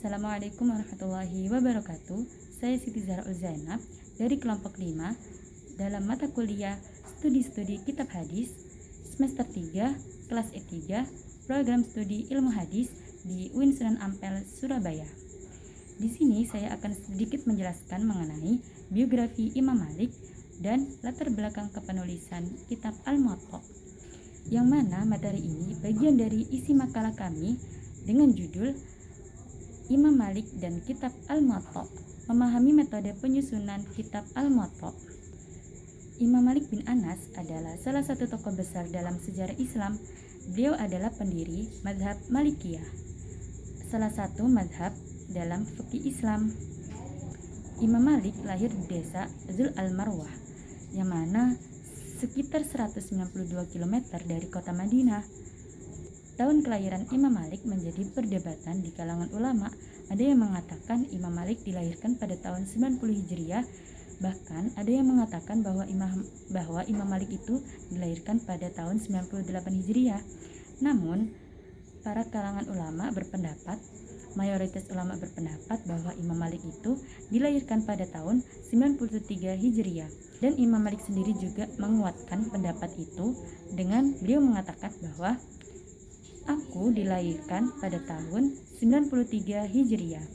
Assalamualaikum warahmatullahi wabarakatuh. Saya Siti Zahra Zainab dari kelompok 5 dalam mata kuliah Studi Kitab Hadis semester 3 kelas E3 program studi ilmu hadis di UIN Sunan Ampel, Surabaya. Di sini saya akan sedikit menjelaskan mengenai biografi Imam Malik dan latar belakang kepenulisan kitab Al-Muwatta. Yang mana materi ini bagian dari isi makalah kami dengan judul Imam Malik dan Kitab Al-Muwatta, memahami metode penyusunan Kitab Al-Muwatta. Imam Malik bin Anas adalah salah satu tokoh besar dalam sejarah Islam. Beliau adalah pendiri mazhab Malikiyah, salah satu mazhab dalam fikih Islam. Imam Malik lahir di desa Zul Al-Marwah, yang mana sekitar 192 km dari kota Madinah. Tahun kelahiran Imam Malik menjadi perdebatan di kalangan ulama. Ada yang mengatakan Imam Malik dilahirkan pada tahun 90 Hijriah, bahkan ada yang mengatakan bahwa Imam Malik itu dilahirkan pada tahun 98 Hijriah. Namun, para kalangan ulama berpendapat, mayoritas ulama berpendapat bahwa Imam Malik itu dilahirkan pada tahun 93 Hijriah. Dan Imam Malik sendiri juga menguatkan pendapat itu dengan beliau mengatakan bahwa aku dilahirkan pada tahun 93 Hijriah.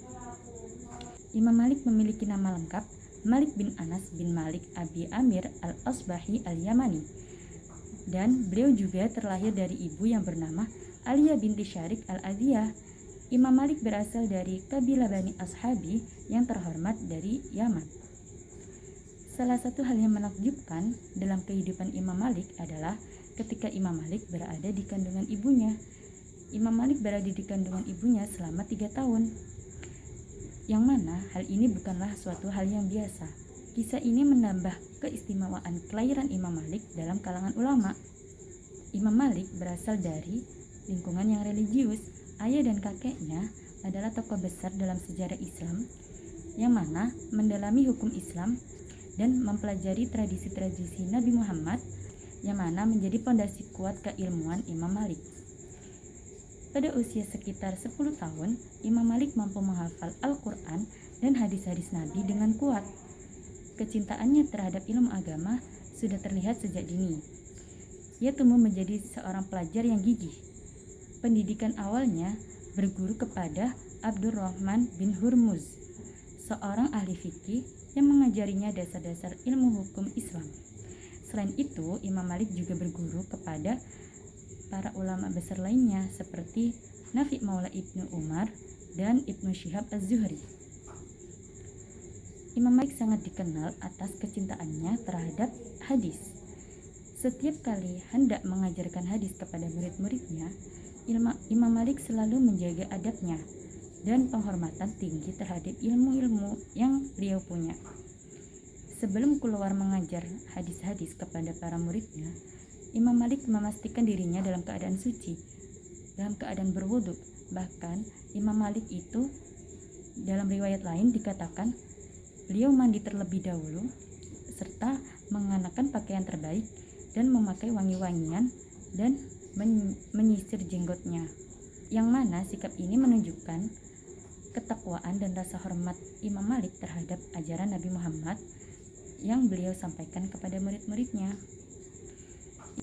Imam Malik memiliki nama lengkap Malik bin Anas bin Malik Abi Amir Al-Asbahi Al-Yamani. Dan beliau juga terlahir dari ibu yang bernama Aliyah binti Syarik Al-Adiyah. Imam Malik berasal dari kabilah Bani Ashabi yang terhormat dari Yaman. Salah satu hal yang menakjubkan dalam kehidupan Imam Malik adalah ketika Imam Malik berada di kandungan ibunya. Imam Malik berada di kandungan ibunya selama 3 tahun. Yang mana hal ini bukanlah suatu hal yang biasa. Kisah ini menambah keistimewaan kelahiran Imam Malik dalam kalangan ulama. Imam Malik berasal dari lingkungan yang religius. Ayah dan kakeknya adalah tokoh besar dalam sejarah Islam, yang mana mendalami hukum Islam dan mempelajari tradisi-tradisi Nabi Muhammad, yang mana menjadi pondasi kuat keilmuan Imam Malik. Pada usia sekitar 10 tahun, Imam Malik mampu menghafal Al-Quran dan hadis-hadis Nabi dengan kuat. Kecintaannya terhadap ilmu agama sudah terlihat sejak dini. Ia tumbuh menjadi seorang pelajar yang gigih. Pendidikan awalnya berguru kepada Abdurrahman bin Hurmuz, seorang ahli fikih yang mengajarinya dasar-dasar ilmu hukum Islam. Selain itu, Imam Malik juga berguru kepada para ulama besar lainnya seperti Nafi' Maula Ibnu Umar dan Ibnu Syihab Az-Zuhri. Imam Malik sangat dikenal atas kecintaannya terhadap hadis. Setiap kali hendak mengajarkan hadis kepada murid-muridnya, Imam Malik selalu menjaga adabnya dan penghormatan tinggi terhadap ilmu-ilmu yang beliau punya. Sebelum keluar mengajar hadis-hadis kepada para muridnya, Imam Malik memastikan dirinya dalam keadaan suci, dalam keadaan berwudu. Bahkan Imam Malik itu dalam riwayat lain dikatakan beliau mandi terlebih dahulu serta mengenakan pakaian terbaik dan memakai wangi-wangian dan menyisir jenggotnya. Yang mana sikap ini menunjukkan ketakwaan dan rasa hormat Imam Malik terhadap ajaran Nabi Muhammad yang beliau sampaikan kepada murid-muridnya.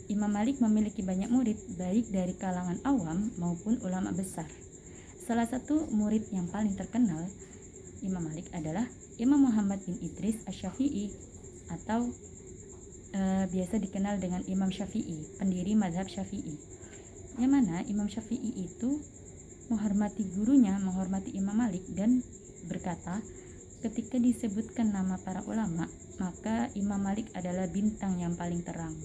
Imam Malik memiliki banyak murid, baik dari kalangan awam maupun ulama besar. Salah satu murid yang paling terkenal Imam Malik adalah Imam Muhammad bin Idris Asy-Syafi'i atau biasa dikenal dengan Imam Syafi'i, pendiri mazhab Syafi'i. Yang mana Imam Syafi'i itu menghormati gurunya, menghormati Imam Malik dan berkata, ketika disebutkan nama para ulama, maka Imam Malik adalah bintang yang paling terang.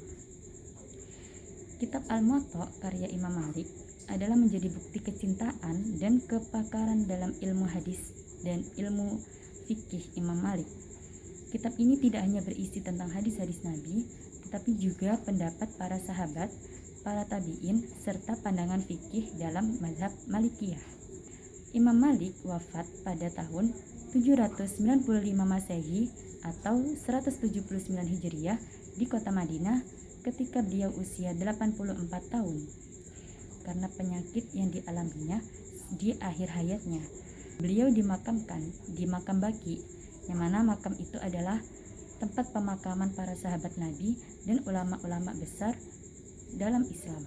Kitab Al-Muwatta karya Imam Malik adalah menjadi bukti kecintaan dan kepakaran dalam ilmu hadis dan ilmu fikih Imam Malik. Kitab ini tidak hanya berisi tentang hadis-hadis Nabi, tetapi juga pendapat para sahabat, para tabi'in, serta pandangan fikih dalam mazhab Malikiyah. Imam Malik wafat pada tahun 795 Masehi atau 179 Hijriah di kota Madinah ketika beliau usia 84 tahun karena penyakit yang dialaminya di akhir hayatnya. Beliau dimakamkan di makam Baqi, yang mana makam itu adalah tempat pemakaman para sahabat Nabi dan ulama-ulama besar dalam Islam.